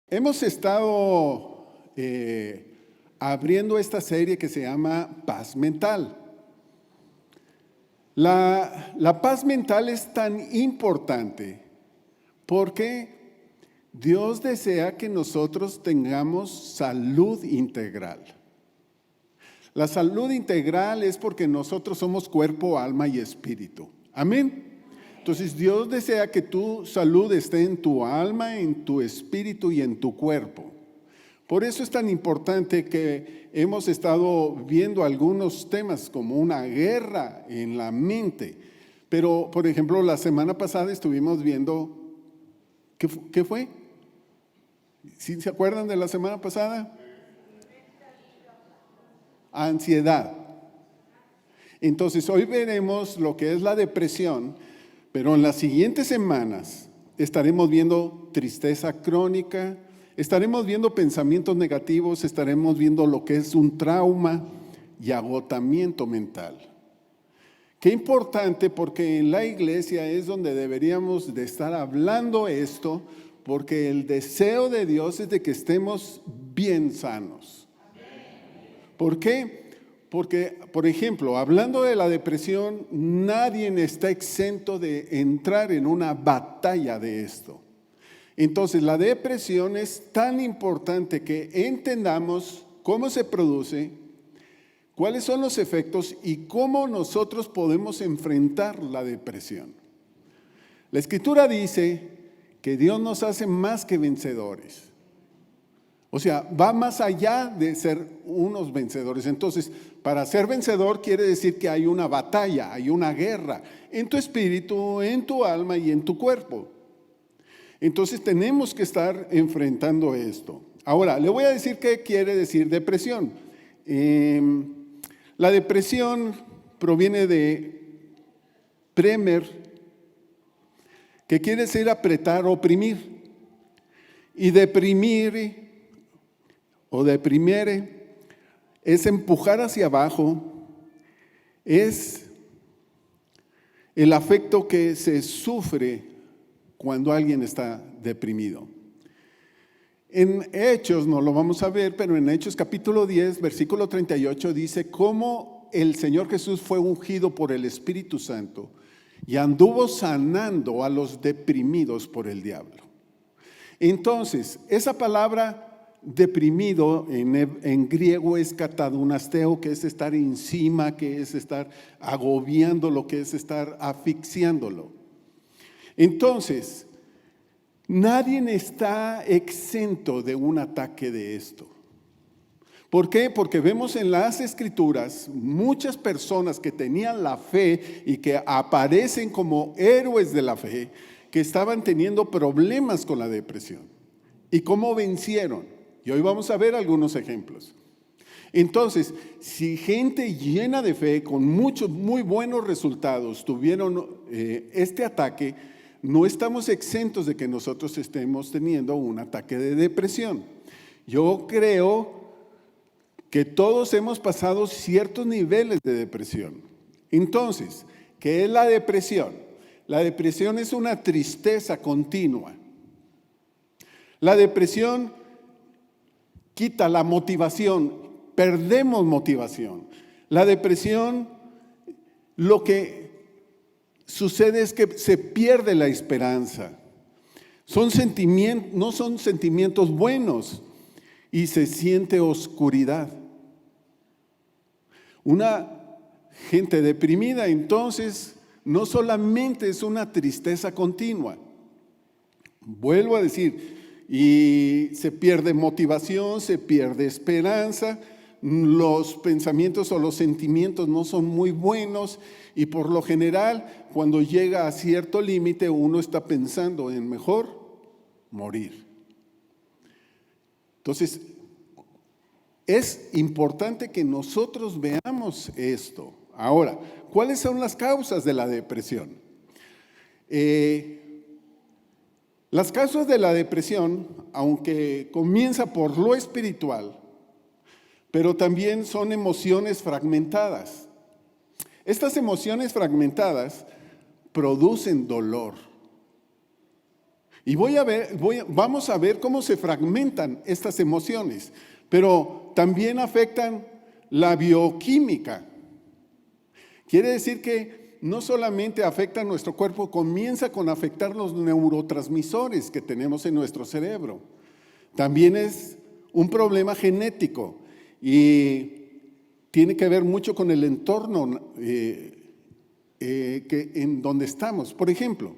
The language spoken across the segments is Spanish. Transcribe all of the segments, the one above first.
Hemos estado abriendo esta serie que se llama Paz Mental. La paz mental es tan importante porque Dios desea que nosotros tengamos salud integral. La salud integral es porque nosotros somos cuerpo, alma y espíritu. Amén. Entonces Dios desea que tu salud esté en tu alma, en tu espíritu y en tu cuerpo. Por eso es tan importante que hemos estado viendo algunos temas como una guerra en la mente. Pero, por ejemplo, la semana pasada estuvimos viendo, ¿qué fue? ¿Sí se acuerdan de la semana pasada? Ansiedad. Entonces, hoy veremos lo que es la depresión. Pero en las siguientes semanas estaremos viendo tristeza crónica, estaremos viendo pensamientos negativos, estaremos viendo lo que es un trauma y agotamiento mental. Qué importante, porque en la iglesia es donde deberíamos de estar hablando esto, porque el deseo de Dios es de que estemos bien sanos. ¿Por qué? Porque, por ejemplo, hablando de la depresión, nadie está exento de entrar en una batalla de esto. Entonces, la depresión es tan importante que entendamos cómo se produce, cuáles son los efectos y cómo nosotros podemos enfrentar la depresión. La Escritura dice que Dios nos hace más que vencedores. O sea, va más allá de ser unos vencedores. Entonces, para ser vencedor quiere decir que hay una batalla, hay una guerra en tu espíritu, en tu alma y en tu cuerpo. Entonces, tenemos que estar enfrentando esto. Ahora, le voy a decir qué quiere decir depresión. La depresión proviene de premer, que quiere decir apretar, oprimir. Y deprimir o deprimere es empujar hacia abajo, es el afecto que se sufre cuando alguien está deprimido. En Hechos, no lo vamos a ver, pero en Hechos capítulo 10, versículo 38 dice cómo el Señor Jesús fue ungido por el Espíritu Santo y anduvo sanando a los deprimidos por el diablo. Entonces, esa palabra deprimido en griego es katadunasteo, que es estar encima, que es estar agobiándolo, que es estar asfixiándolo. Entonces, nadie está exento de un ataque de esto. ¿Por qué? Porque vemos en las Escrituras muchas personas que tenían la fe y que aparecen como héroes de la fe, que estaban teniendo problemas con la depresión. ¿Y cómo vencieron? Y hoy vamos a ver algunos ejemplos. Entonces, si gente llena de fe, con muchos muy buenos resultados, tuvieron este ataque, no estamos exentos de que nosotros estemos teniendo un ataque de depresión. Yo creo que todos hemos pasado ciertos niveles de depresión. Entonces, ¿qué es la depresión? La depresión es una tristeza continua. La depresión quita la motivación, perdemos motivación. La depresión, lo que sucede es que se pierde la esperanza. No son sentimientos buenos y se siente oscuridad. Una gente deprimida, entonces, no solamente es una tristeza continua. Vuelvo a decir, y se pierde motivación, se pierde esperanza, los pensamientos o los sentimientos no son muy buenos y por lo general cuando llega a cierto límite uno está pensando en mejor morir. Entonces, es importante que nosotros veamos esto. Ahora, ¿cuáles son las causas de la depresión? Las causas de la depresión, aunque comienza por lo espiritual, pero también son emociones fragmentadas. Estas emociones fragmentadas producen dolor. Y vamos a ver cómo se fragmentan estas emociones, pero también afectan la bioquímica. Quiere decir que no solamente afecta a nuestro cuerpo, comienza con afectar los neurotransmisores que tenemos en nuestro cerebro. También es un problema genético y tiene que ver mucho con el entorno en donde estamos. Por ejemplo,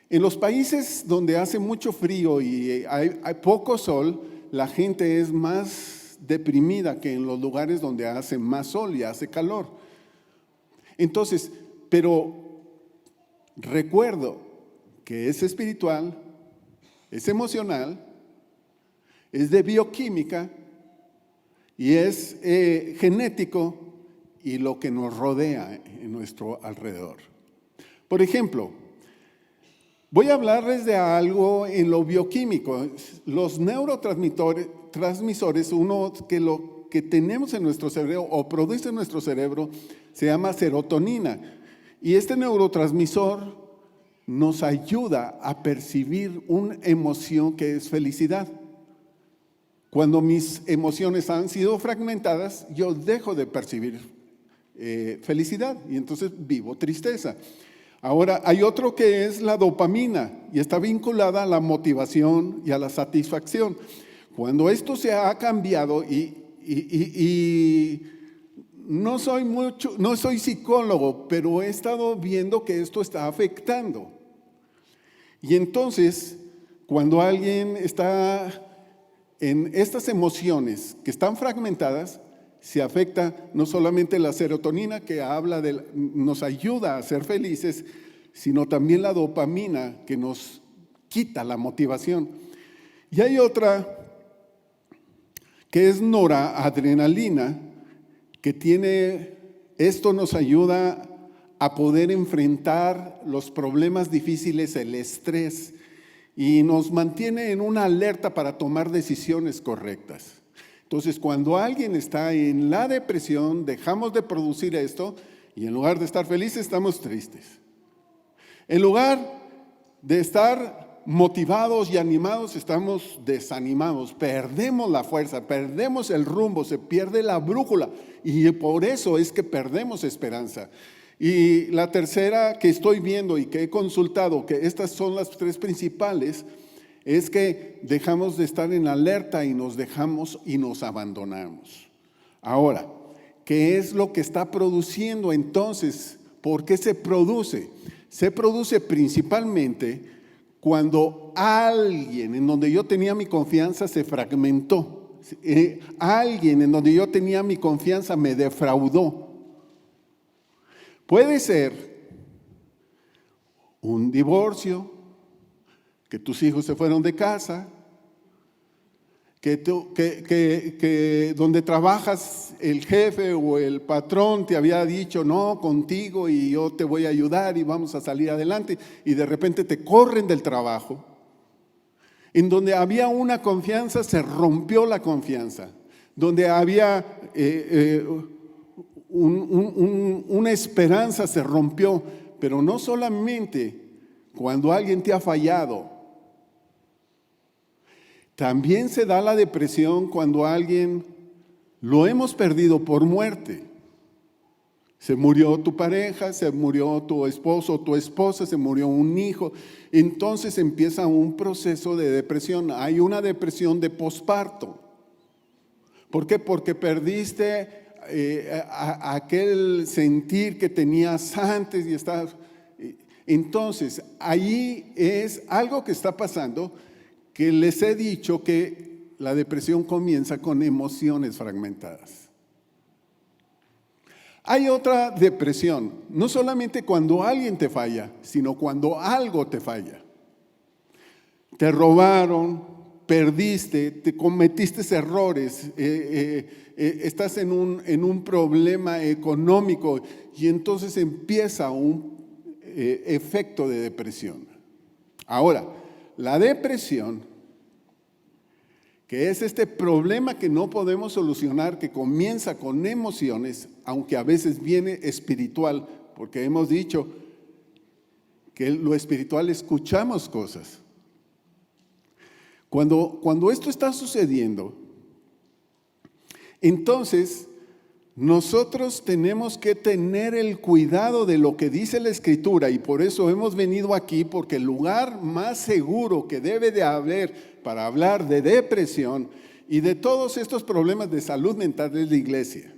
en los países donde hace mucho frío y hay poco sol, la gente es más deprimida que en los lugares donde hace más sol y hace calor. Entonces, pero recuerdo que es espiritual, es emocional, es de bioquímica y es genético y lo que nos rodea en nuestro alrededor. Por ejemplo, voy a hablarles de algo en lo bioquímico. Los neurotransmisores, uno que lo que tenemos en nuestro cerebro o produce en nuestro cerebro, se llama serotonina. Y este neurotransmisor nos ayuda a percibir una emoción que es felicidad. Cuando mis emociones han sido fragmentadas, yo dejo de percibir felicidad y entonces vivo tristeza. Ahora, hay otro que es la dopamina y está vinculada a la motivación y a la satisfacción. Cuando esto se ha cambiado y no soy psicólogo, pero he estado viendo que esto está afectando. Y entonces, cuando alguien está en estas emociones que están fragmentadas, se afecta no solamente la serotonina que nos ayuda a ser felices, sino también la dopamina que nos quita la motivación. Y hay otra que es noradrenalina, esto nos ayuda a poder enfrentar los problemas difíciles, el estrés, y nos mantiene en una alerta para tomar decisiones correctas. Entonces, cuando alguien está en la depresión, dejamos de producir esto y en lugar de estar felices, estamos tristes. En lugar de estar motivados y animados, estamos desanimados, perdemos la fuerza, perdemos el rumbo, se pierde la brújula y por eso es que perdemos esperanza. Y la tercera que estoy viendo y que he consultado, que estas son las tres principales, es que dejamos de estar en alerta y nos abandonamos. Ahora, ¿qué es lo que está produciendo entonces? ¿Por qué se produce? Se produce principalmente cuando alguien en donde yo tenía mi confianza se fragmentó. Alguien en donde yo tenía mi confianza me defraudó. Puede ser un divorcio, que tus hijos se fueron de casa, que donde trabajas el jefe o el patrón te había dicho no, contigo y yo te voy a ayudar y vamos a salir adelante y de repente te corren del trabajo. En donde había una confianza, se rompió la confianza. Donde había una esperanza, se rompió. Pero no solamente cuando alguien te ha fallado. También se da la depresión cuando alguien lo hemos perdido por muerte. Se murió tu pareja, se murió tu esposo o tu esposa, se murió un hijo. Entonces empieza un proceso de depresión. Hay una depresión de posparto. ¿Por qué? Porque perdiste aquel sentir que tenías antes y estás. Entonces, ahí es algo que está pasando, que les he dicho que la depresión comienza con emociones fragmentadas. Hay otra depresión, no solamente cuando alguien te falla, sino cuando algo te falla. Te robaron, perdiste, te cometiste errores, estás en un problema económico y entonces empieza un efecto de depresión. Ahora, la depresión, que es este problema que no podemos solucionar, que comienza con emociones, aunque a veces viene espiritual, porque hemos dicho que lo espiritual escuchamos cosas. Cuando esto está sucediendo, entonces nosotros tenemos que tener el cuidado de lo que dice la Escritura, y por eso hemos venido aquí, porque el lugar más seguro que debe de haber para hablar de depresión y de todos estos problemas de salud mental es la iglesia.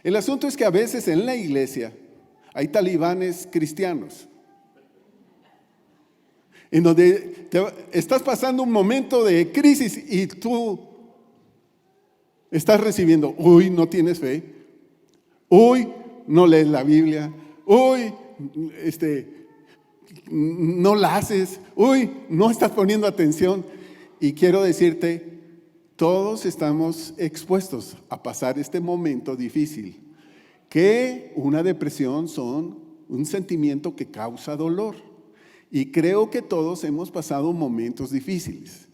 El asunto es que a veces en la iglesia hay talibanes cristianos, en donde estás pasando un momento de crisis y tú estás recibiendo, uy, no tienes fe, uy, no lees la Biblia, uy, no la haces, uy, no estás poniendo atención. Y quiero decirte, todos estamos expuestos a pasar este momento difícil, que una depresión son un sentimiento que causa dolor. Y creo que todos hemos pasado momentos difíciles.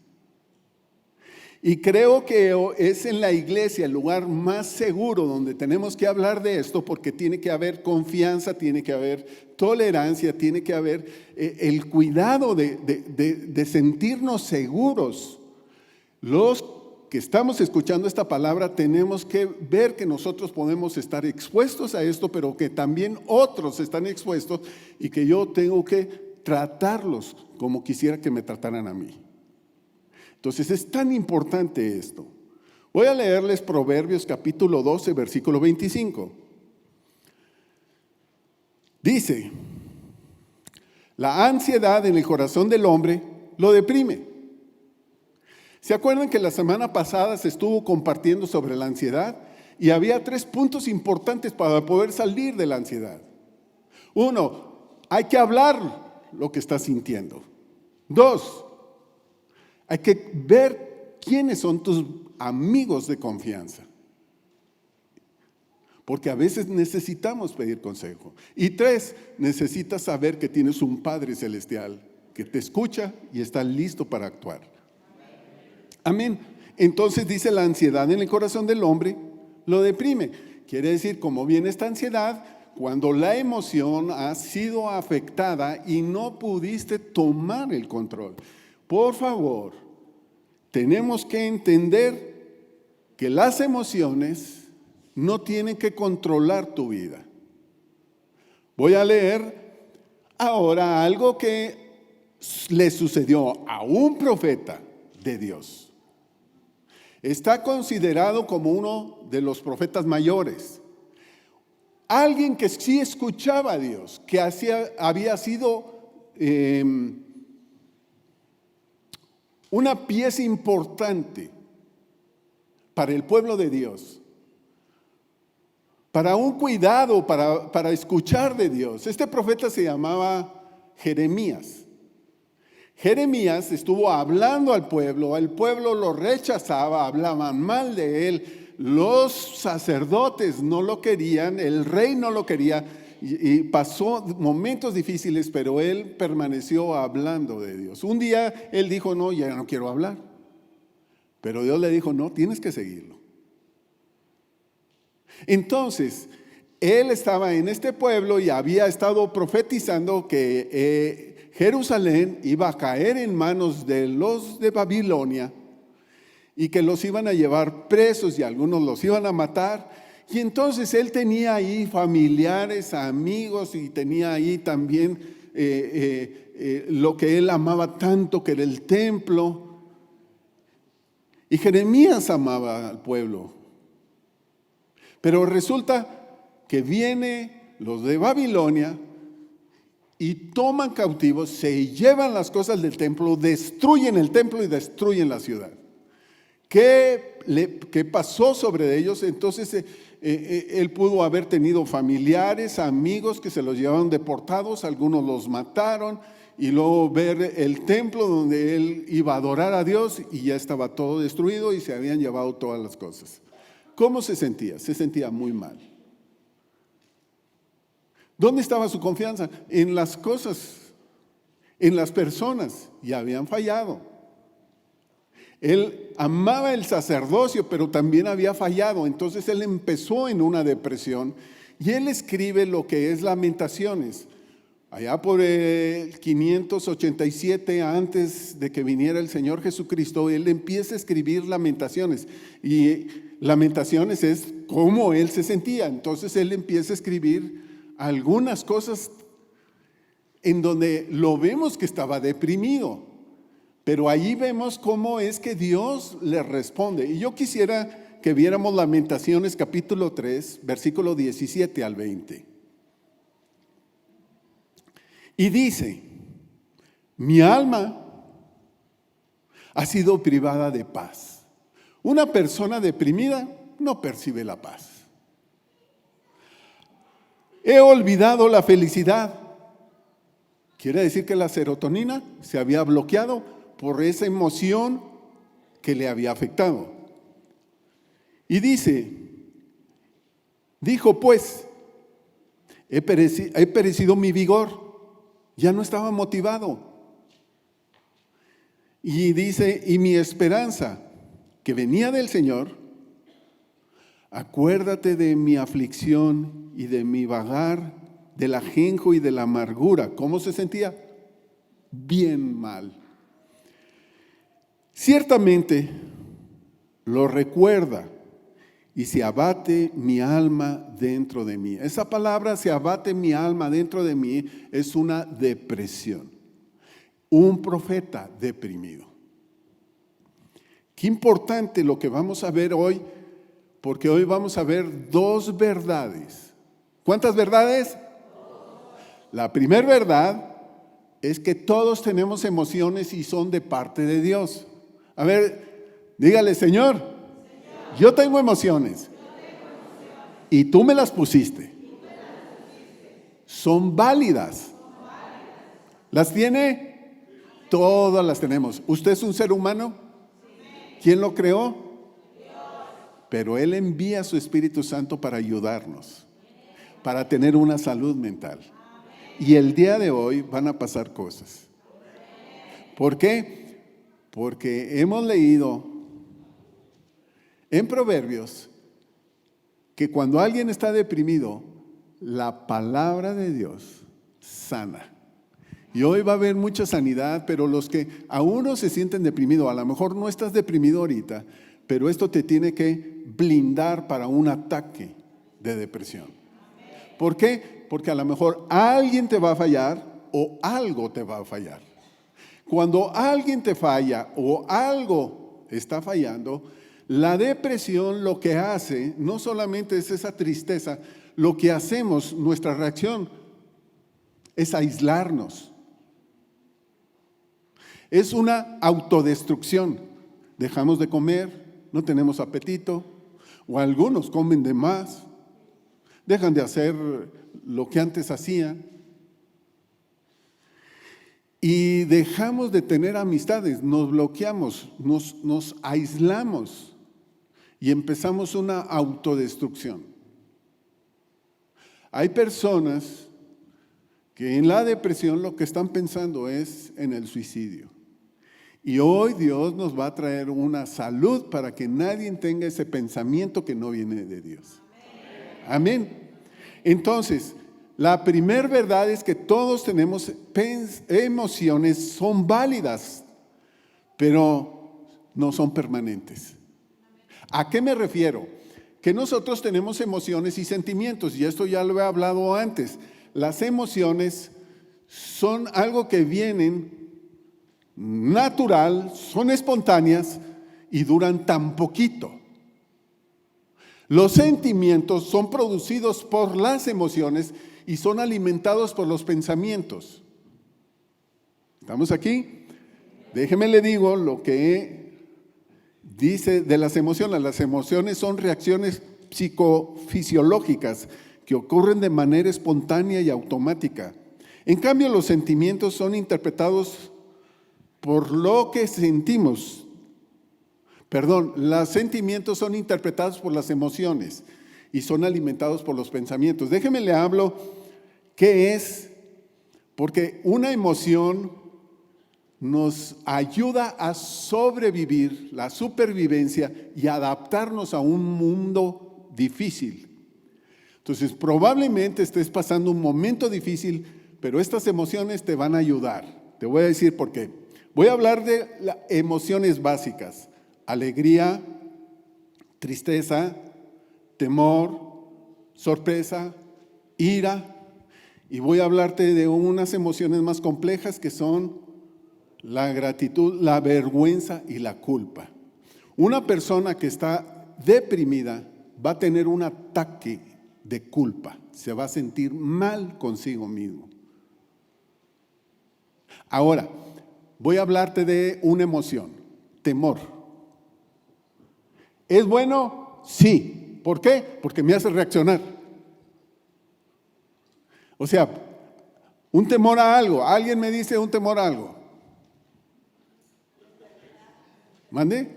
Y creo que es en la iglesia el lugar más seguro donde tenemos que hablar de esto, porque tiene que haber confianza, tiene que haber tolerancia, tiene que haber el cuidado de sentirnos seguros. Los que estamos escuchando esta palabra tenemos que ver que nosotros podemos estar expuestos a esto, pero que también otros están expuestos y que yo tengo que tratarlos como quisiera que me trataran a mí. Entonces es tan importante esto. Voy a leerles Proverbios capítulo 12, versículo 25. Dice: la ansiedad en el corazón del hombre lo deprime. ¿Se acuerdan que la semana pasada se estuvo compartiendo sobre la ansiedad? Y había 3 puntos importantes para poder salir de la ansiedad. 1, hay que hablar lo que estás sintiendo. 2, hay que ver quiénes son tus amigos de confianza, porque a veces necesitamos pedir consejo. Y 3, necesitas saber que tienes un Padre Celestial que te escucha y está listo para actuar. Amén. Entonces dice: la ansiedad en el corazón del hombre lo deprime. Quiere decir, como viene esta ansiedad, cuando la emoción ha sido afectada y no pudiste tomar el control. Por favor, tenemos que entender que las emociones no tienen que controlar tu vida. Voy a leer ahora algo que le sucedió a un profeta de Dios. Está considerado como uno de los profetas mayores. Alguien que sí escuchaba a Dios, que había sido una pieza importante para el pueblo de Dios, para un cuidado, para escuchar de Dios. Este profeta se llamaba Jeremías. Jeremías estuvo hablando al pueblo, el pueblo lo rechazaba, hablaban mal de él, los sacerdotes no lo querían, el rey no lo quería, y pasó momentos difíciles, pero él permaneció hablando de Dios. Un día él dijo: no, ya no quiero hablar. Pero Dios le dijo: no, tienes que seguirlo. Entonces, él estaba en este pueblo y había estado profetizando que Jerusalén iba a caer en manos de los de Babilonia y que los iban a llevar presos y algunos los iban a matar. Y entonces él tenía ahí familiares, amigos, y tenía ahí también lo que él amaba tanto, que era el templo. Y Jeremías amaba al pueblo. Pero resulta que vienen los de Babilonia y toman cautivos, se llevan las cosas del templo, destruyen el templo y destruyen la ciudad. ¿Qué pasó sobre ellos? Entonces él pudo haber tenido familiares, amigos que se los llevaron deportados, algunos los mataron, y luego ver el templo donde él iba a adorar a Dios y ya estaba todo destruido y se habían llevado todas las cosas. ¿Cómo se sentía? Se sentía muy mal. ¿Dónde estaba su confianza? En las cosas, en las personas, y habían fallado. Él amaba el sacerdocio, pero también había fallado. Entonces él empezó en una depresión y él escribe lo que es Lamentaciones. allá por el 587 antes de que viniera el Señor Jesucristo, él empieza a escribir Lamentaciones. Y Lamentaciones es cómo él se sentía. Entonces él empieza a escribir algunas cosas en donde lo vemos que estaba deprimido. Pero allí vemos cómo es que Dios le responde. Y yo quisiera que viéramos Lamentaciones capítulo 3, versículo 17 al 20. Y dice: mi alma ha sido privada de paz. Una persona deprimida no percibe la paz. He olvidado la felicidad. Quiere decir que la serotonina se había bloqueado por esa emoción que le había afectado. Y dijo pues, he perecido mi vigor. Ya no estaba motivado. Y dice, y mi esperanza que venía del Señor, acuérdate de mi aflicción y de mi vagar, del ajenjo y de la amargura. ¿Cómo se sentía? Bien mal. Ciertamente lo recuerda y se abate mi alma dentro de mí. Esa palabra, se abate mi alma dentro de mí, es una depresión. Un profeta deprimido. Qué importante lo que vamos a ver hoy, porque hoy vamos a ver dos verdades. ¿Cuántas verdades? La primera verdad es que todos tenemos emociones y son de parte de Dios. A ver, dígale: Señor, yo tengo emociones y tú me las pusiste. Son válidas. ¿Las tiene? Todas las tenemos. ¿Usted es un ser humano? ¿Quién lo creó? Pero Él envía a su Espíritu Santo para ayudarnos, para tener una salud mental. Y el día de hoy van a pasar cosas. ¿Por qué? Porque hemos leído en Proverbios que cuando alguien está deprimido, la palabra de Dios sana. Y hoy va a haber mucha sanidad, pero los que aún no se sienten deprimidos, a lo mejor no estás deprimido ahorita, pero esto te tiene que blindar para un ataque de depresión. ¿Por qué? Porque a lo mejor alguien te va a fallar o algo te va a fallar. Cuando alguien te falla o algo está fallando, la depresión lo que hace no solamente es esa tristeza, lo que hacemos, nuestra reacción es aislarnos. Es una autodestrucción. Dejamos de comer, no tenemos apetito, o algunos comen de más, dejan de hacer lo que antes hacían y dejamos de tener amistades, nos bloqueamos, nos aislamos y empezamos una autodestrucción. Hay personas que en la depresión lo que están pensando es en el suicidio. Y hoy Dios nos va a traer una salud para que nadie tenga ese pensamiento que no viene de Dios. Amén. Entonces, la primera verdad es que todos tenemos emociones, son válidas, pero no son permanentes. ¿A qué me refiero? Que nosotros tenemos emociones y sentimientos, y esto ya lo he hablado antes. Las emociones son algo que vienen natural, son espontáneas y duran tan poquito. Los sentimientos son producidos por las emociones y son alimentados por los pensamientos. ¿Estamos aquí? Déjeme le digo lo que dice de las emociones. Las emociones son reacciones psicofisiológicas que ocurren de manera espontánea y automática. En cambio, los sentimientos son interpretados por lo que sentimos. Los sentimientos son interpretados por las emociones y son alimentados por los pensamientos. Déjeme le hablo qué es, porque una emoción nos ayuda a sobrevivir, la supervivencia y adaptarnos a un mundo difícil. Entonces, probablemente estés pasando un momento difícil, pero estas emociones te van a ayudar. Te voy a decir por qué. Voy a hablar de las emociones básicas: alegría, tristeza, temor, sorpresa, ira. Y voy a hablarte de unas emociones más complejas que son la gratitud, la vergüenza y la culpa. Una persona que está deprimida va a tener un ataque de culpa, se va a sentir mal consigo mismo. Ahora, voy a hablarte de una emoción: temor. ¿Es bueno? Sí. ¿Por qué? Porque me hace reaccionar. O sea, un temor a algo. Alguien me dice un temor a algo. ¿Mande?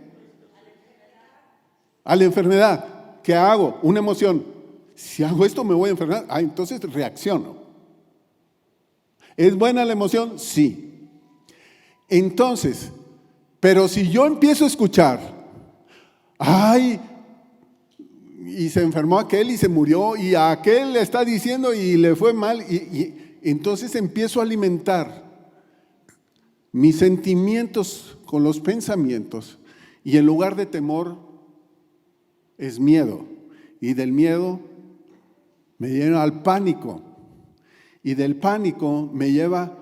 A la enfermedad. ¿Qué hago? Una emoción. Si hago esto me voy a enfermar. Entonces reacciono. ¿Es buena la emoción? Sí. Entonces, pero si yo empiezo a escuchar, y se enfermó aquel y se murió, y a aquel le está diciendo y le fue mal, y entonces empiezo a alimentar mis sentimientos con los pensamientos, y en lugar de temor es miedo, y del miedo me lleva al pánico, y del pánico me lleva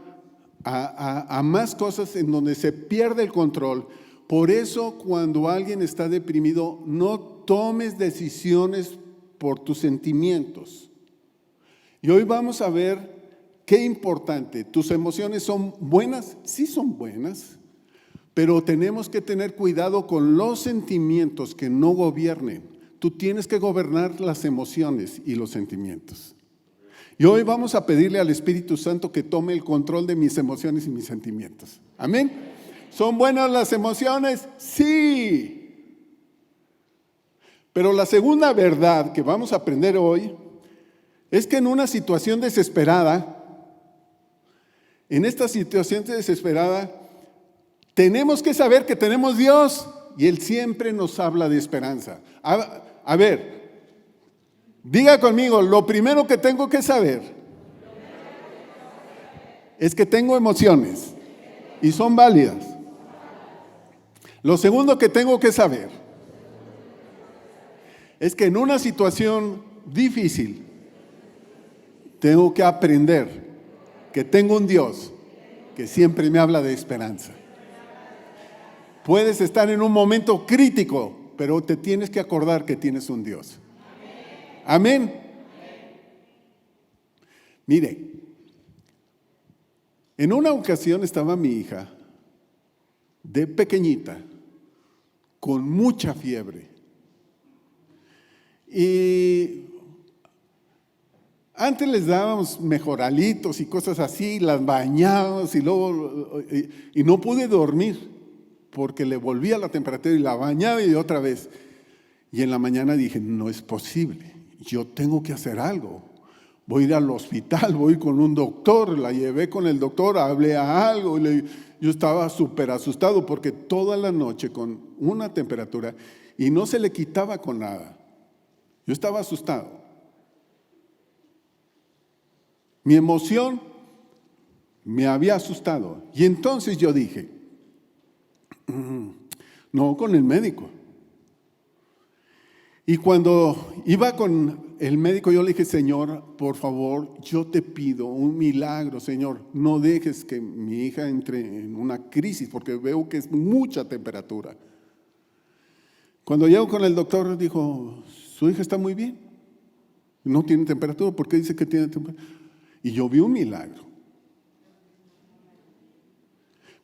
a más cosas en donde se pierde el control. Por eso, cuando alguien está deprimido, no tomes decisiones por tus sentimientos. Y hoy vamos a ver qué importante. ¿Tus emociones son buenas? Sí son buenas, pero tenemos que tener cuidado con los sentimientos que no gobiernen. Tú tienes que gobernar las emociones y los sentimientos. Y hoy vamos a pedirle al Espíritu Santo que tome el control de mis emociones y mis sentimientos. Amén. ¿Son buenas las emociones? Sí. Pero la segunda verdad que vamos a aprender hoy es que en una situación desesperada, tenemos que saber que tenemos Dios y Él siempre nos habla de esperanza. A ver, diga conmigo, lo primero que tengo que saber es que tengo emociones y son válidas. Lo segundo que tengo que saber es que en una situación difícil tengo que aprender que tengo un Dios que siempre me habla de esperanza. Puedes estar en un momento crítico, pero te tienes que acordar que tienes un Dios. Amén. Mire, en una ocasión estaba mi hija de pequeñita con mucha fiebre. Y antes les dábamos mejoralitos y cosas así, las bañábamos y no pude dormir porque le volvía la temperatura y la bañaba y otra vez. Y en la mañana dije, no es posible, yo tengo que hacer algo. Voy a ir al hospital, voy con un doctor, la llevé con el doctor, hablé a algo. Yo estaba súper asustado porque toda la noche con una temperatura y no se le quitaba con nada. Yo estaba asustado. Mi emoción me había asustado. Y entonces yo dije, no, con el médico. Y cuando iba con el médico, yo le dije, Señor, por favor, yo te pido un milagro, Señor. No dejes que mi hija entre en una crisis, porque veo que es mucha temperatura. Cuando llego con el doctor, dijo, su hija está muy bien. No tiene temperatura. ¿Por qué dice que tiene temperatura? Y yo vi un milagro.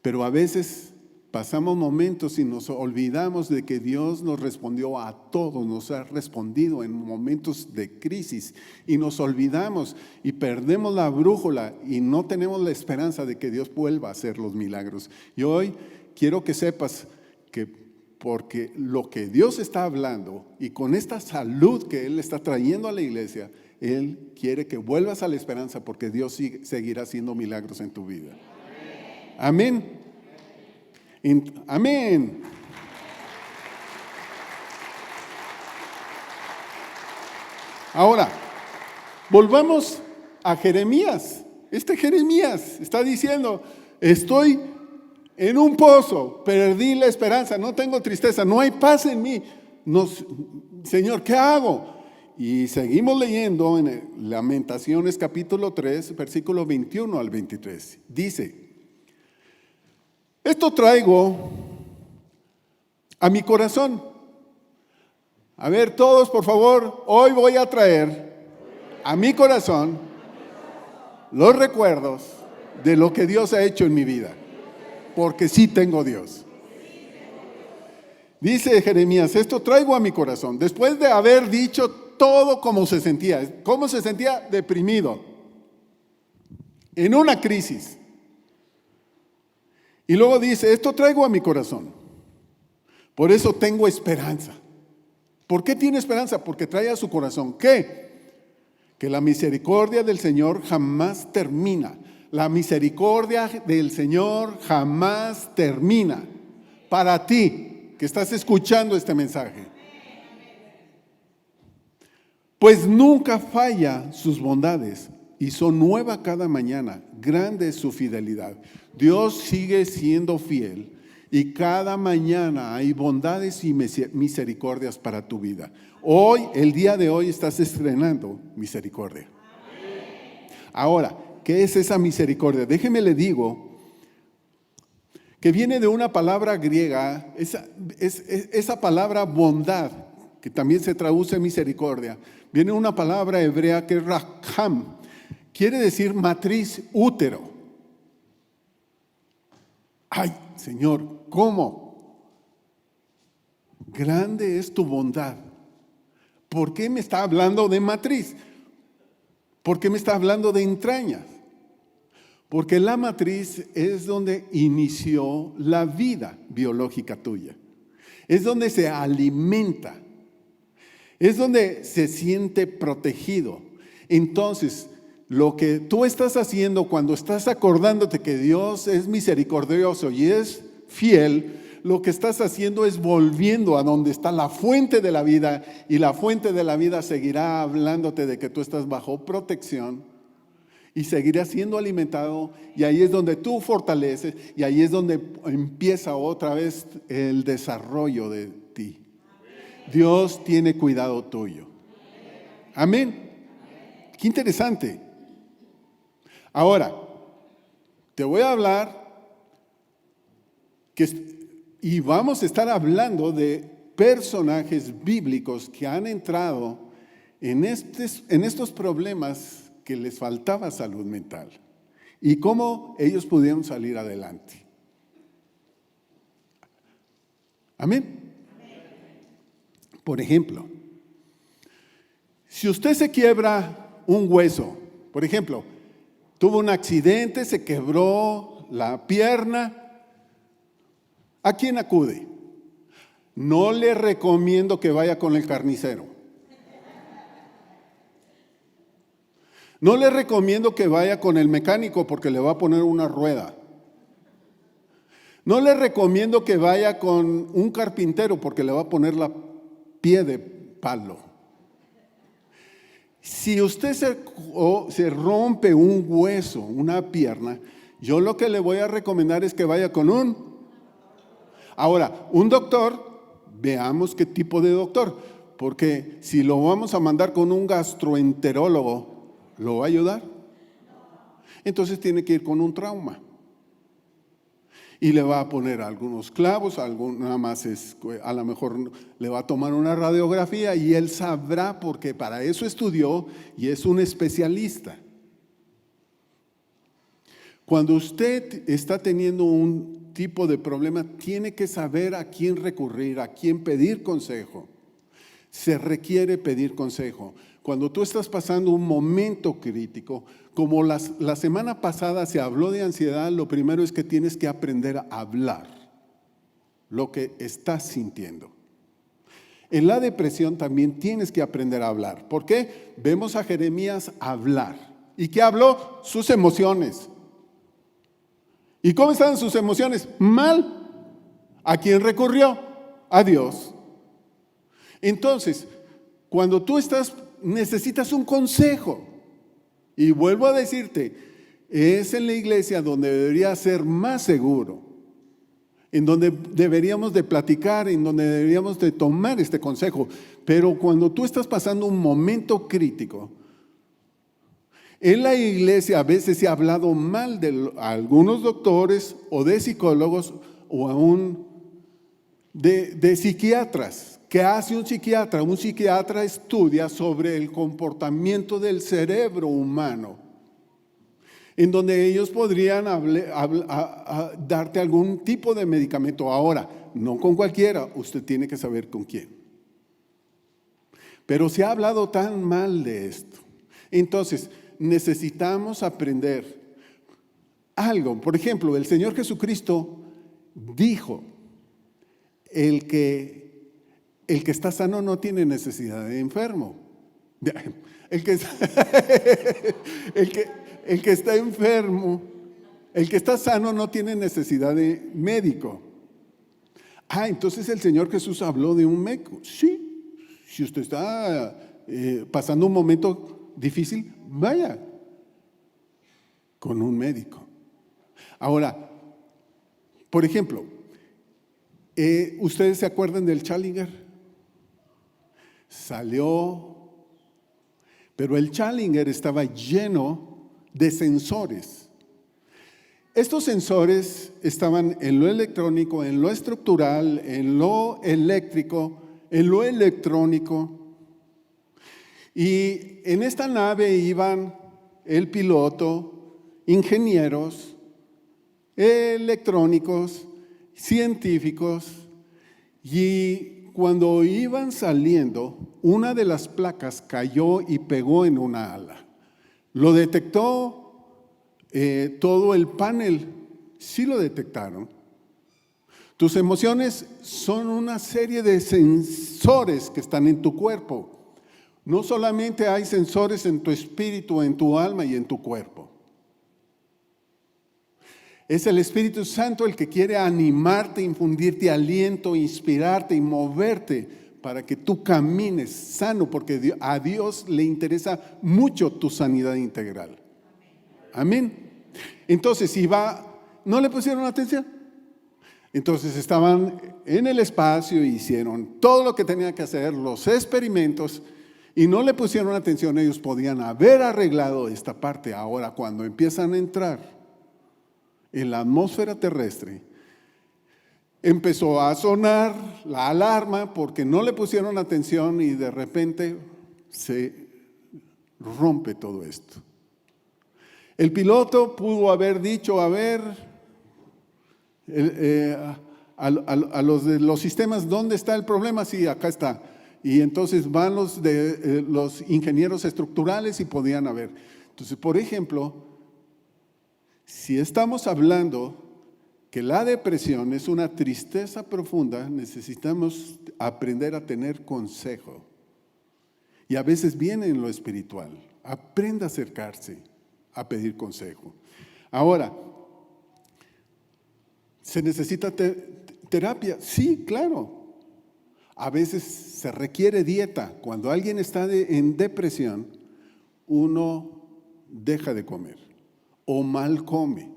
Pero a veces pasamos momentos y nos olvidamos de que Dios nos respondió a todos, nos ha respondido en momentos de crisis y nos olvidamos y perdemos la brújula y no tenemos la esperanza de que Dios vuelva a hacer los milagros. Y hoy quiero que sepas que porque lo que Dios está hablando y con esta salud que Él está trayendo a la iglesia, Él quiere que vuelvas a la esperanza porque Dios seguirá haciendo milagros en tu vida. Amén. Amén. Ahora, volvamos a Jeremías. Este Jeremías está diciendo, estoy en un pozo, perdí la esperanza, no tengo tristeza, no hay paz en mí. No, Señor, ¿qué hago? Y seguimos leyendo en Lamentaciones capítulo 3, versículo 21 al 23. Dice, esto traigo a mi corazón. A ver, todos, por favor, hoy voy a traer a mi corazón los recuerdos de lo que Dios ha hecho en mi vida, porque sí tengo Dios. Dice Jeremías, esto traigo a mi corazón, después de haber dicho todo cómo se sentía deprimido, en una crisis. Y luego dice, esto traigo a mi corazón, por eso tengo esperanza. ¿Por qué tiene esperanza? Porque trae a su corazón, ¿qué? Que la misericordia del Señor jamás termina. La misericordia del Señor jamás termina. Para ti, que estás escuchando este mensaje. Pues nunca falla sus bondades y son nuevas cada mañana. Grande es su fidelidad. Dios sigue siendo fiel y cada mañana hay bondades y misericordias para tu vida. Hoy, el día de hoy, estás estrenando misericordia. Ahora, ¿qué es esa misericordia? Déjeme le digo que viene de una palabra griega, esa palabra bondad, que también se traduce misericordia, viene de una palabra hebrea que es racham, quiere decir matriz, útero. Ay, Señor, ¿cómo? Grande es tu bondad. ¿Por qué me está hablando de matriz? ¿Por qué me está hablando de entrañas? Porque la matriz es donde inició la vida biológica tuya. Es donde se alimenta. Es donde se siente protegido. Entonces, lo que tú estás haciendo cuando estás acordándote que Dios es misericordioso y es fiel, lo que estás haciendo es volviendo a donde está la fuente de la vida, y la fuente de la vida seguirá hablándote de que tú estás bajo protección y seguirás siendo alimentado, y ahí es donde tú fortaleces y ahí es donde empieza otra vez el desarrollo de ti. Dios tiene cuidado tuyo. Amén. Qué interesante. Ahora, te voy a hablar y vamos a estar hablando de personajes bíblicos que han entrado en estos problemas que les faltaba salud mental y cómo ellos pudieron salir adelante. Amén. Por ejemplo, si usted se quiebra un hueso, por ejemplo, tuvo un accidente, se quebró la pierna, ¿a quién acude? No le recomiendo que vaya con el carnicero. No le recomiendo que vaya con el mecánico porque le va a poner una rueda. No le recomiendo que vaya con un carpintero porque le va a poner la pie de palo. Si usted se rompe un hueso, una pierna, yo lo que le voy a recomendar es que vaya con un doctor. Veamos qué tipo de doctor, porque si lo vamos a mandar con un gastroenterólogo, ¿lo va a ayudar? Entonces tiene que ir con un trauma. Y le va a poner algunos clavos, nada más a lo mejor le va a tomar una radiografía y él sabrá, porque para eso estudió y es un especialista. Cuando usted está teniendo un tipo de problema, tiene que saber a quién recurrir, a quién pedir consejo. Se requiere pedir consejo. Cuando tú estás pasando un momento crítico, como la semana pasada se habló de ansiedad, lo primero es que tienes que aprender a hablar lo que estás sintiendo. En la depresión también tienes que aprender a hablar. ¿Por qué? Vemos a Jeremías hablar. ¿Y qué habló? Sus emociones. ¿Y cómo estaban sus emociones? Mal. ¿A quién recurrió? A Dios. Entonces, cuando tú necesitas un consejo, y vuelvo a decirte, es en la iglesia donde debería ser más seguro, en donde deberíamos de platicar, en donde deberíamos de tomar este consejo. Pero cuando tú estás pasando un momento crítico, en la iglesia a veces se ha hablado mal de algunos doctores o de psicólogos o aún de psiquiatras. ¿Qué hace un psiquiatra? Un psiquiatra estudia sobre el comportamiento del cerebro humano, en donde ellos podrían darte algún tipo de medicamento. Ahora, no con cualquiera, usted tiene que saber con quién. Pero se ha hablado tan mal de esto. Entonces, necesitamos aprender algo. Por ejemplo, el Señor Jesucristo dijo, el que está sano no tiene necesidad de enfermo. El que está enfermo, el que está sano no tiene necesidad de médico. Entonces el Señor Jesús habló de un médico. Sí, si usted está pasando un momento difícil, vaya con un médico. Ahora, por ejemplo, ¿ustedes se acuerdan del Challenger? Salió, pero el Challenger estaba lleno de sensores. Estos sensores estaban en lo electrónico, en lo estructural, en lo eléctrico, en lo electrónico. Y en esta nave iban el piloto, ingenieros, electrónicos, científicos, y cuando iban saliendo, una de las placas cayó y pegó en una ala. Lo detectó todo el panel, sí lo detectaron. Tus emociones son una serie de sensores que están en tu cuerpo. No solamente hay sensores en tu espíritu, en tu alma y en tu cuerpo. Es el Espíritu Santo el que quiere animarte, infundirte aliento, inspirarte y moverte para que tú camines sano, porque a Dios le interesa mucho tu sanidad integral. Amén. Entonces, si ¿no le pusieron atención? Entonces estaban en el espacio, hicieron todo lo que tenían que hacer, los experimentos, y no le pusieron atención. Ellos podían haber arreglado esta parte. Ahora, cuando empiezan a entrar en la atmósfera terrestre, empezó a sonar la alarma porque no le pusieron atención y de repente se rompe todo esto. El piloto pudo haber dicho, a los de los sistemas, ¿dónde está el problema? Sí, acá está. Y entonces van los ingenieros estructurales y podían haber. Entonces, por ejemplo, si estamos hablando que la depresión es una tristeza profunda, necesitamos aprender a tener consejo. Y a veces viene en lo espiritual. Aprenda a acercarse a pedir consejo. Ahora, ¿se necesita terapia? Sí, claro. A veces se requiere dieta. Cuando alguien está en depresión, uno deja de comer o mal come.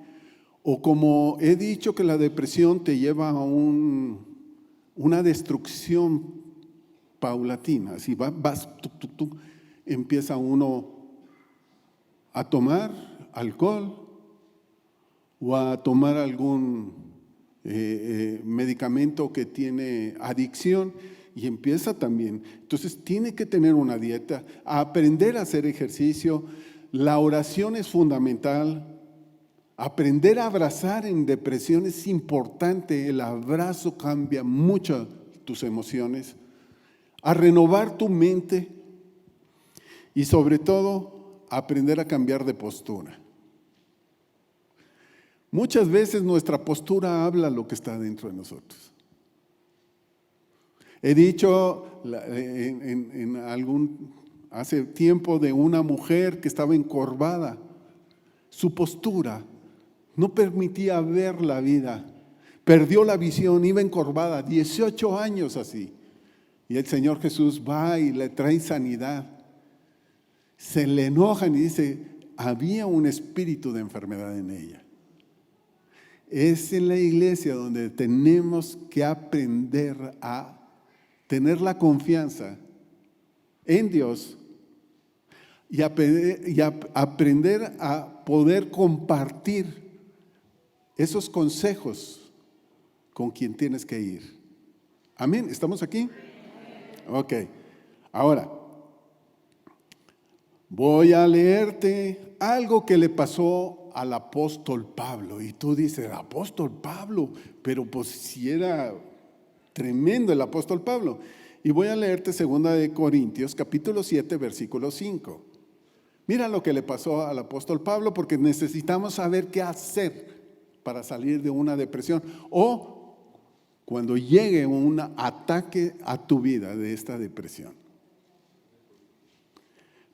O como he dicho que la depresión te lleva a una destrucción paulatina. Así empieza uno a tomar alcohol o a tomar algún medicamento que tiene adicción y empieza también. Entonces tiene que tener una dieta, aprender a hacer ejercicio. La oración es fundamental. Aprender a abrazar en depresión es importante. El abrazo cambia mucho tus emociones. A renovar tu mente y sobre todo aprender a cambiar de postura. Muchas veces nuestra postura habla lo que está dentro de nosotros. He dicho hace tiempo de una mujer que estaba encorvada. Su postura no permitía ver la vida. Perdió la visión, iba encorvada, 18 años así. Y el Señor Jesús va y le trae sanidad. Se le enojan y dice, había un espíritu de enfermedad en ella. Es en la iglesia donde tenemos que aprender a tener la confianza en Dios y aprender a poder compartir esos consejos con quien tienes que ir. Amén, ¿estamos aquí? Ok, ahora voy a leerte algo que le pasó al apóstol Pablo. Y tú dices, apóstol Pablo, pero pues si era tremendo el apóstol Pablo. Y voy a leerte 2 Corintios, capítulo 7, versículo 5. Mira lo que le pasó al apóstol Pablo, porque necesitamos saber qué hacer para salir de una depresión o cuando llegue un ataque a tu vida de esta depresión.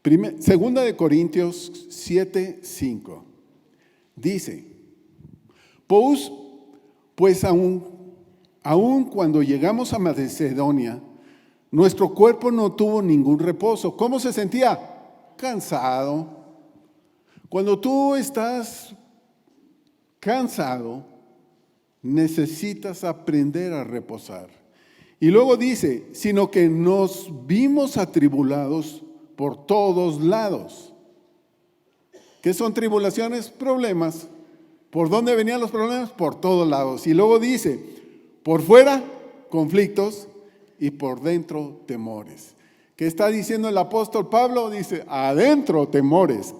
2 Corintios 7, 5 dice: pues aún cuando llegamos a Macedonia, nuestro cuerpo no tuvo ningún reposo. ¿Cómo se sentía? Cansado. Cuando tú estás cansado, necesitas aprender a reposar. Y luego dice, sino que nos vimos atribulados por todos lados. ¿Qué son tribulaciones? Problemas. ¿Por dónde venían los problemas? Por todos lados. Y luego dice, por fuera, conflictos, y por dentro, temores. ¿Qué está diciendo el apóstol Pablo? Dice, adentro, temores.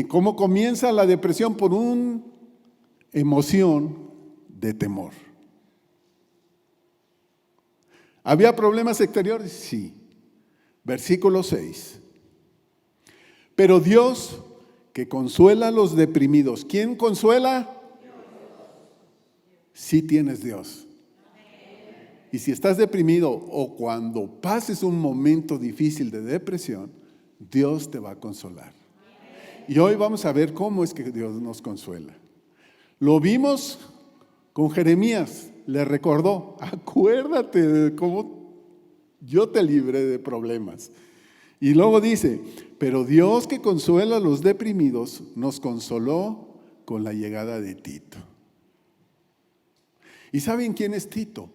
¿Cómo comienza la depresión? Por una emoción de temor. ¿Había problemas exteriores? Sí. Versículo 6. Pero Dios, que consuela a los deprimidos. ¿Quién consuela? Dios. Sí tienes Dios. Y si estás deprimido o cuando pases un momento difícil de depresión, Dios te va a consolar. Y hoy vamos a ver cómo es que Dios nos consuela. Lo vimos con Jeremías, le recordó, acuérdate de cómo yo te libré de problemas. Y luego dice, pero Dios que consuela a los deprimidos nos consoló con la llegada de Tito. ¿Y saben quién es Tito?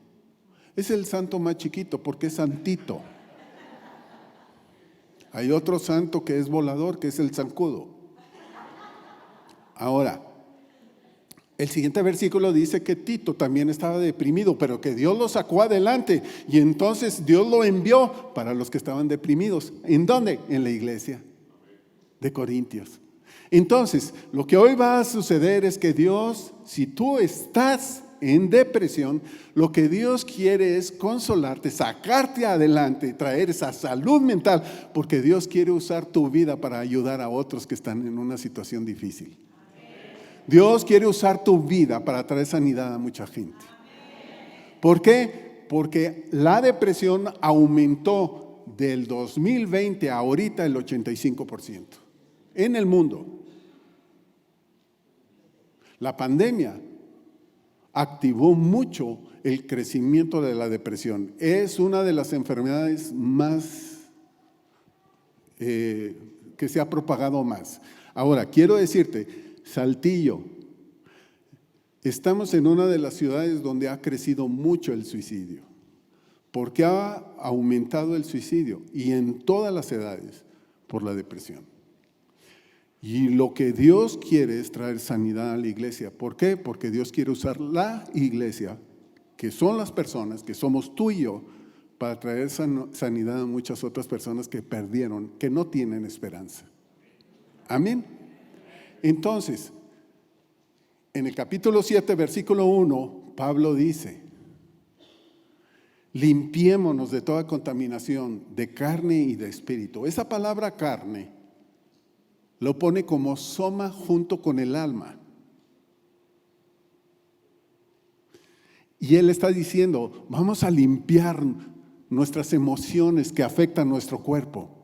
Es el santo más chiquito porque es santito. Hay otro santo que es volador, que es el zancudo. Ahora, el siguiente versículo dice que Tito también estaba deprimido, pero que Dios lo sacó adelante. Y entonces Dios lo envió para los que estaban deprimidos. ¿En dónde? En la iglesia de Corintios. Entonces, lo que hoy va a suceder es que Dios, si tú estás en depresión, lo que Dios quiere es consolarte, sacarte adelante, traer esa salud mental, porque Dios quiere usar tu vida para ayudar a otros que están en una situación difícil. Dios quiere usar tu vida para traer sanidad a mucha gente. ¿Por qué? Porque la depresión aumentó del 2020 a ahorita el 85% en el mundo. La pandemia activó mucho el crecimiento de la depresión. Es una de las enfermedades más que se ha propagado más. Ahora, quiero decirte, Saltillo, estamos en una de las ciudades donde ha crecido mucho el suicidio, porque ha aumentado el suicidio y en todas las edades por la depresión. Y lo que Dios quiere es traer sanidad a la iglesia. ¿Por qué? Porque Dios quiere usar la iglesia, que son las personas, que somos tú y yo, para traer sanidad a muchas otras personas que perdieron, que no tienen esperanza. Amén. Entonces, en el capítulo 7, versículo 1, Pablo dice, limpiémonos de toda contaminación de carne y de espíritu. Esa palabra carne lo pone como soma junto con el alma. Y él está diciendo, vamos a limpiar nuestras emociones que afectan nuestro cuerpo.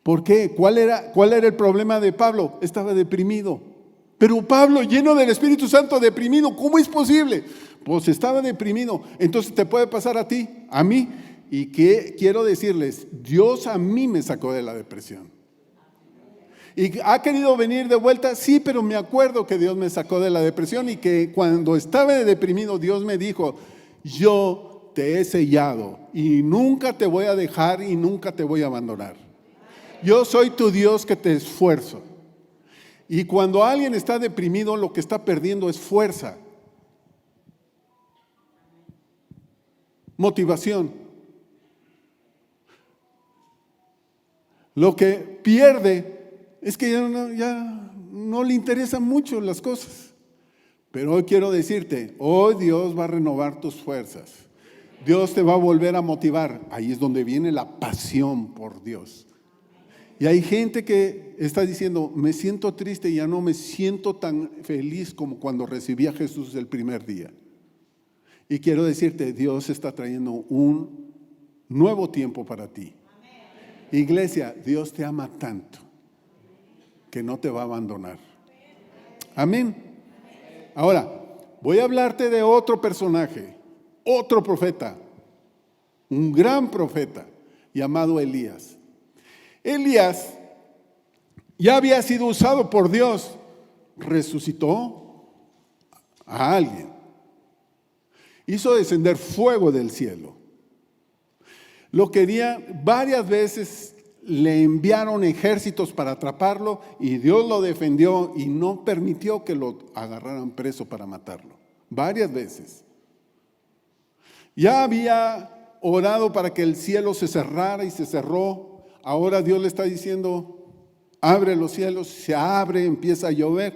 ¿Por qué? ¿Cuál era el problema de Pablo? Estaba deprimido. Pero Pablo, lleno del Espíritu Santo, deprimido, ¿cómo es posible? Pues estaba deprimido. Entonces te puede pasar a ti, a mí. Y que quiero decirles, Dios a mí me sacó de la depresión. ¿Y ha querido venir de vuelta? Sí, pero me acuerdo que Dios me sacó de la depresión y que cuando estaba deprimido Dios me dijo, yo te he sellado y nunca te voy a dejar y nunca te voy a abandonar. Yo soy tu Dios que te esfuerzo. Y cuando alguien está deprimido, lo que está perdiendo es fuerza, motivación. Lo que pierde es que ya no le interesan mucho las cosas. Pero hoy quiero decirte, hoy Dios va a renovar tus fuerzas. Dios te va a volver a motivar. Ahí es donde viene la pasión por Dios. Y hay gente que está diciendo, me siento triste y ya no me siento tan feliz como cuando recibí a Jesús el primer día. Y quiero decirte, Dios está trayendo un nuevo tiempo para ti. Iglesia, Dios te ama tanto que no te va a abandonar. Amén. Ahora, voy a hablarte de otro personaje, otro profeta, un gran profeta llamado Elías. Elías ya había sido usado por Dios, resucitó a alguien, hizo descender fuego del cielo. Lo quería, varias veces le enviaron ejércitos para atraparlo y Dios lo defendió y no permitió que lo agarraran preso para matarlo. Varias veces. Ya había orado para que el cielo se cerrara y se cerró. Ahora Dios le está diciendo, abre los cielos, se abre, empieza a llover.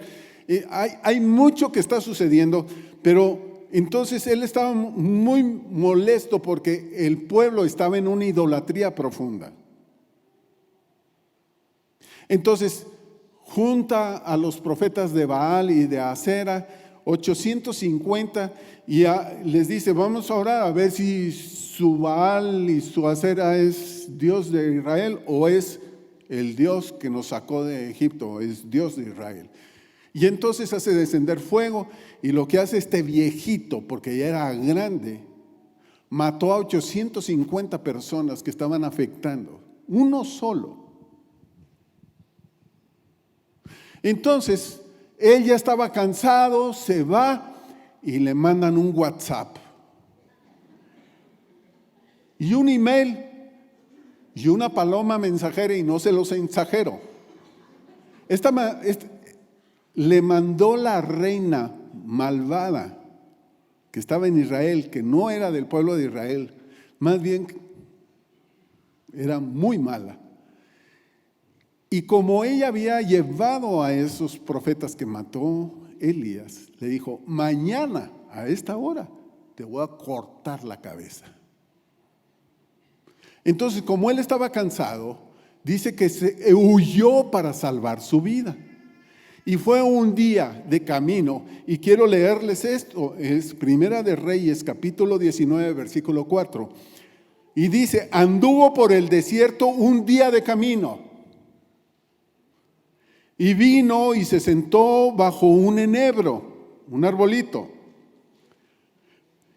Hay mucho que está sucediendo, pero entonces él estaba muy molesto porque el pueblo estaba en una idolatría profunda. Entonces junta a los profetas de Baal y de Acera, 850, y les dice, vamos a orar a ver si su Baal y su Acera es Dios de Israel o es el Dios que nos sacó de Egipto, es Dios de Israel. Y entonces hace descender fuego y lo que hace este viejito, porque ya era grande, mató a 850 personas que estaban afectando, uno solo. Entonces, él ya estaba cansado, se va y le mandan un WhatsApp y un email y una paloma mensajera, y no se los exagero. Le mandó la reina malvada que estaba en Israel, que no era del pueblo de Israel, más bien era muy mala. Y como ella había llevado a esos profetas que mató Elías, le dijo, mañana a esta hora te voy a cortar la cabeza. Entonces, como él estaba cansado, dice que se huyó para salvar su vida. Y fue un día de camino, y quiero leerles esto, es Primera de Reyes, capítulo 19, versículo 4. Y dice, anduvo por el desierto un día de camino, y vino y se sentó bajo un enebro, un arbolito,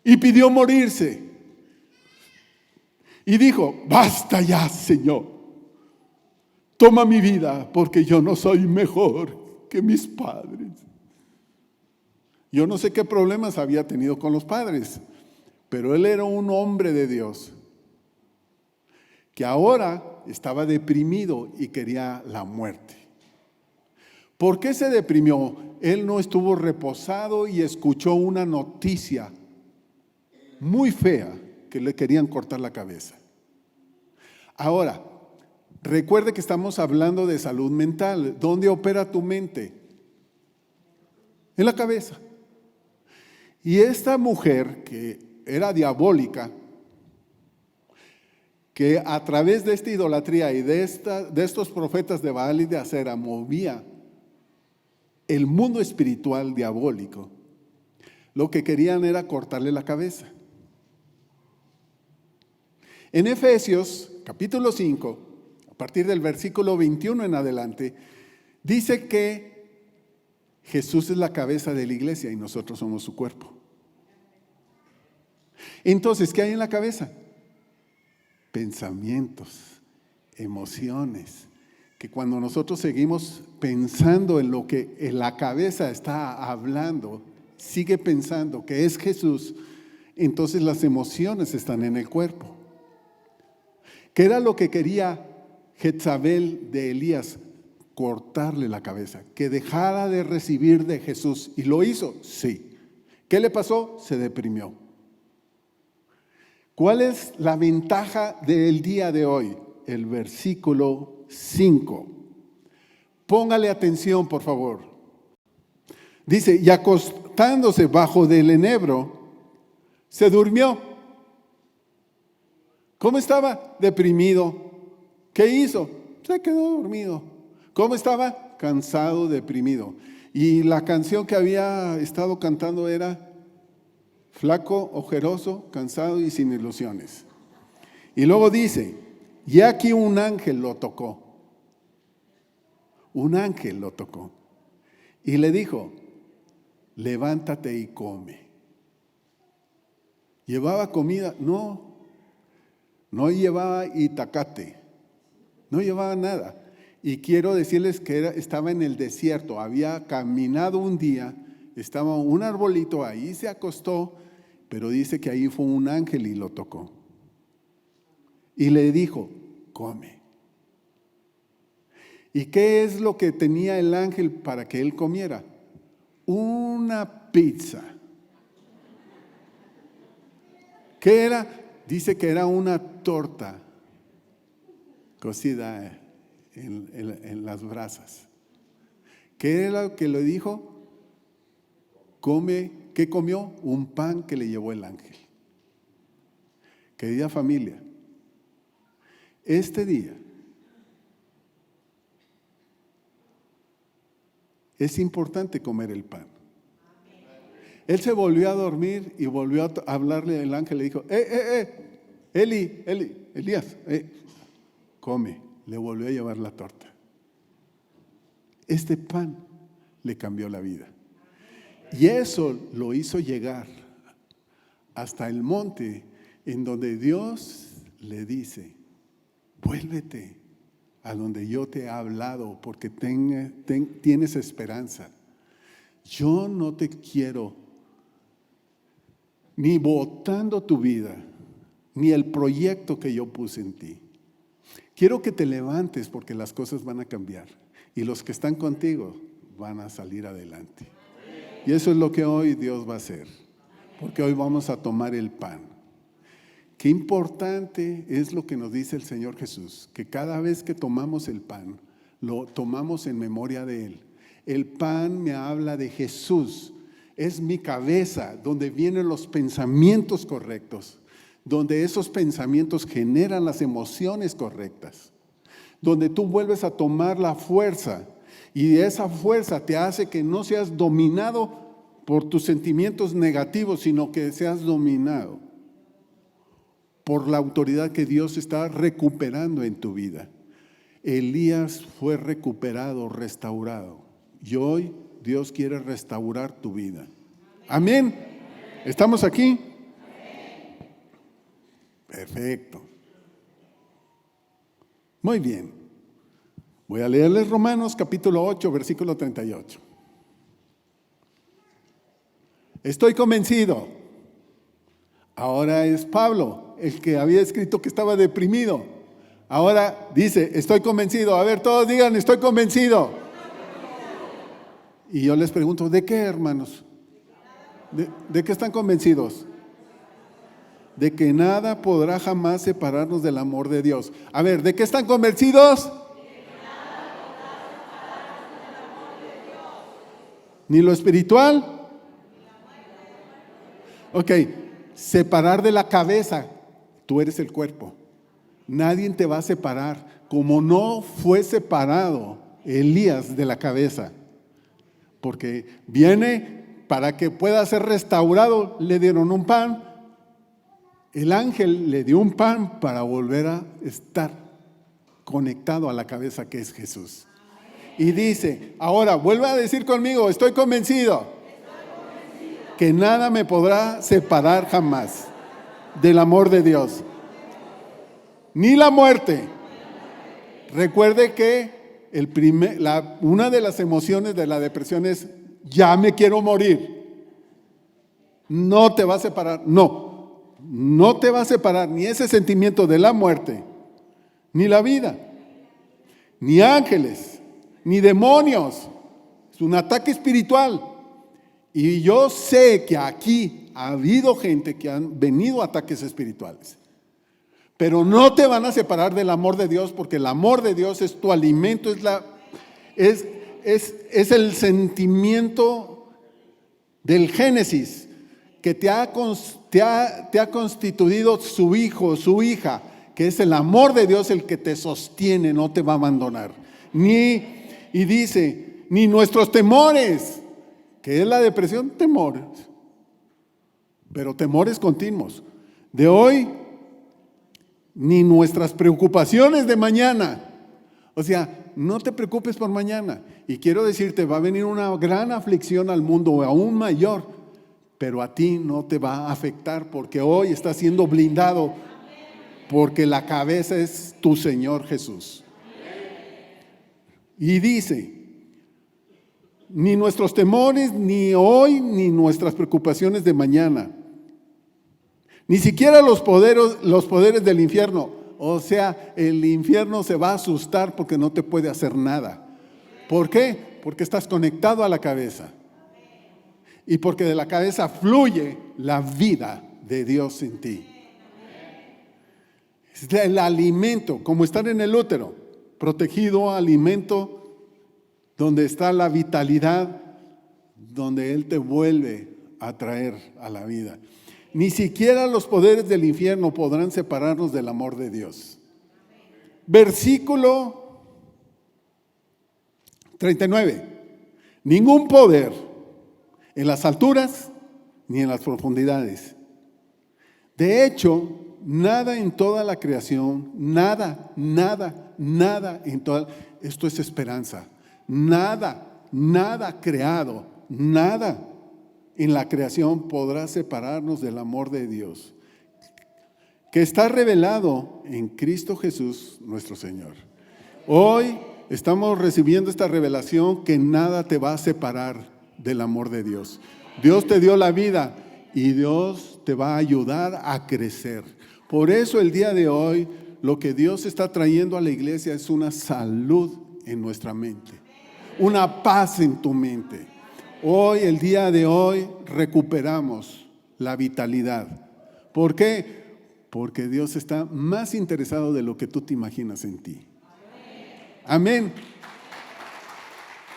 y pidió morirse. Y dijo, basta ya, Señor, toma mi vida, porque yo no soy mejor que mis padres. Yo no sé qué problemas había tenido con los padres, pero él era un hombre de Dios, que ahora estaba deprimido y quería la muerte. ¿Por qué se deprimió? Él no estuvo reposado y escuchó una noticia muy fea, que le querían cortar la cabeza. Ahora, recuerde que estamos hablando de salud mental. ¿Dónde opera tu mente? En la cabeza. Y esta mujer, que era diabólica, que a través de esta idolatría y de estos profetas de Baal y de Acera movía el mundo espiritual diabólico, lo que querían era cortarle la cabeza. En Efesios capítulo 5, a partir del versículo 21 en adelante, dice que Jesús es la cabeza de la iglesia y nosotros somos su cuerpo. Entonces, ¿qué hay en la cabeza? Pensamientos, emociones, que cuando nosotros seguimos pensando en lo que en la cabeza está hablando, sigue pensando que es Jesús, entonces las emociones están en el cuerpo. ¿Qué era lo que quería Jezabel de Elías? Cortarle la cabeza, que dejara de recibir de Jesús. ¿Y lo hizo? Sí. ¿Qué le pasó? Se deprimió. ¿Cuál es la ventaja del día de hoy? El versículo 5. Póngale atención, por favor. Dice, y acostándose bajo del enebro, se durmió. ¿Cómo estaba? Deprimido. ¿Qué hizo? Se quedó dormido. ¿Cómo estaba? Cansado, deprimido. Y la canción que había estado cantando era flaco, ojeroso, cansado y sin ilusiones. Y luego dice, y aquí un ángel lo tocó. Un ángel lo tocó. Y le dijo, levántate y come. ¿Llevaba comida? No. No llevaba itacate. No llevaba nada. Y quiero decirles que estaba en el desierto. Había caminado un día, estaba un arbolito ahí, se acostó, pero dice que ahí fue un ángel y lo tocó. Y le dijo, come. ¿Y qué es lo que tenía el ángel para que él comiera? Una pizza. ¿Qué era? Dice que era una torta cocida en las brasas. ¿Qué era lo que le dijo? Come. ¿Qué comió? Un pan que le llevó el ángel. Querida familia, este día es importante comer el pan. Él se volvió a dormir y volvió a hablarle al ángel. Le dijo, Elías, come. Le volvió a llevar la torta. Este pan le cambió la vida. Y eso lo hizo llegar hasta el monte en donde Dios le dice, vuélvete a donde yo te he hablado porque tienes esperanza. Yo no te quiero ni botando tu vida, ni el proyecto que yo puse en ti. Quiero que te levantes porque las cosas van a cambiar y los que están contigo van a salir adelante. Y eso es lo que hoy Dios va a hacer, porque hoy vamos a tomar el pan. Qué importante es lo que nos dice el Señor Jesús, que cada vez que tomamos el pan, lo tomamos en memoria de Él. El pan me habla de Jesús, es mi cabeza donde vienen los pensamientos correctos, donde esos pensamientos generan las emociones correctas, donde tú vuelves a tomar la fuerza y esa fuerza te hace que no seas dominado por tus sentimientos negativos, sino que seas dominado por la autoridad que Dios está recuperando en tu vida. Elías fue recuperado, restaurado. Y hoy Dios quiere restaurar tu vida. Amén. ¿Estamos aquí? Perfecto. Muy bien. Voy a leerles Romanos capítulo 8, versículo 38. Estoy convencido. Ahora es Pablo, el que había escrito que estaba deprimido. Ahora dice, estoy convencido. A ver, todos digan, estoy convencido. Y yo les pregunto, ¿de qué, hermanos? ¿De qué están convencidos? De que nada podrá jamás separarnos del amor de Dios. A ver, ¿de qué están convencidos? ¿Ni lo espiritual? Ok, separar de la cabeza. Tú eres el cuerpo. Nadie te va a separar. Como no fue separado Elías de la cabeza. Porque viene para que pueda ser restaurado. Le dieron un pan. El ángel le dio un pan para volver a estar conectado a la cabeza que es Jesús. Y dice, ahora vuelve a decir conmigo, estoy convencido que nada me podrá separar jamás del amor de Dios. Ni la muerte. Recuerde que una de las emociones de la depresión es: ya me quiero morir. No te va a separar, no te va a separar ni ese sentimiento de la muerte, ni la vida, ni ángeles, ni demonios. Es un ataque espiritual. Y yo sé que aquí ha habido gente que han venido ataques espirituales. Pero no te van a separar del amor de Dios, porque el amor de Dios es tu alimento, es el sentimiento del Génesis que te ha constituido su hijo, su hija, que es el amor de Dios el que te sostiene, no te va a abandonar. Y dice, ni nuestros temores, que es la depresión, temores, pero temores continuos. De hoy, ni nuestras preocupaciones de mañana. O sea, no te preocupes por mañana. Y quiero decirte, va a venir una gran aflicción al mundo, aún mayor, pero a ti no te va a afectar, porque hoy estás siendo blindado, porque la cabeza es tu Señor Jesús. Y dice, ni nuestros temores, ni hoy, ni nuestras preocupaciones de mañana. Ni siquiera los poderes del infierno. O sea, el infierno se va a asustar porque no te puede hacer nada. ¿Por qué? Porque estás conectado a la cabeza. Y porque de la cabeza fluye la vida de Dios en ti. Es el alimento, como estar en el útero, protegido alimento donde está la vitalidad, donde Él te vuelve a traer a la vida. Ni siquiera los poderes del infierno podrán separarnos del amor de Dios. Versículo 39. Ningún poder en las alturas ni en las profundidades. De hecho, nada en toda la creación, nada en toda, esto es esperanza. Nada creado, nada en la creación podrá separarnos del amor de Dios, que está revelado en Cristo Jesús nuestro Señor. Hoy estamos recibiendo esta revelación que nada te va a separar del amor de Dios. Dios te dio la vida y Dios te va a ayudar a crecer. Por eso el día de hoy lo que Dios está trayendo a la iglesia es una salud en nuestra mente, una paz en tu mente. Hoy, el día de hoy, recuperamos la vitalidad. ¿Por qué? Porque Dios está más interesado de lo que tú te imaginas en ti. Amén.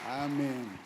Amén.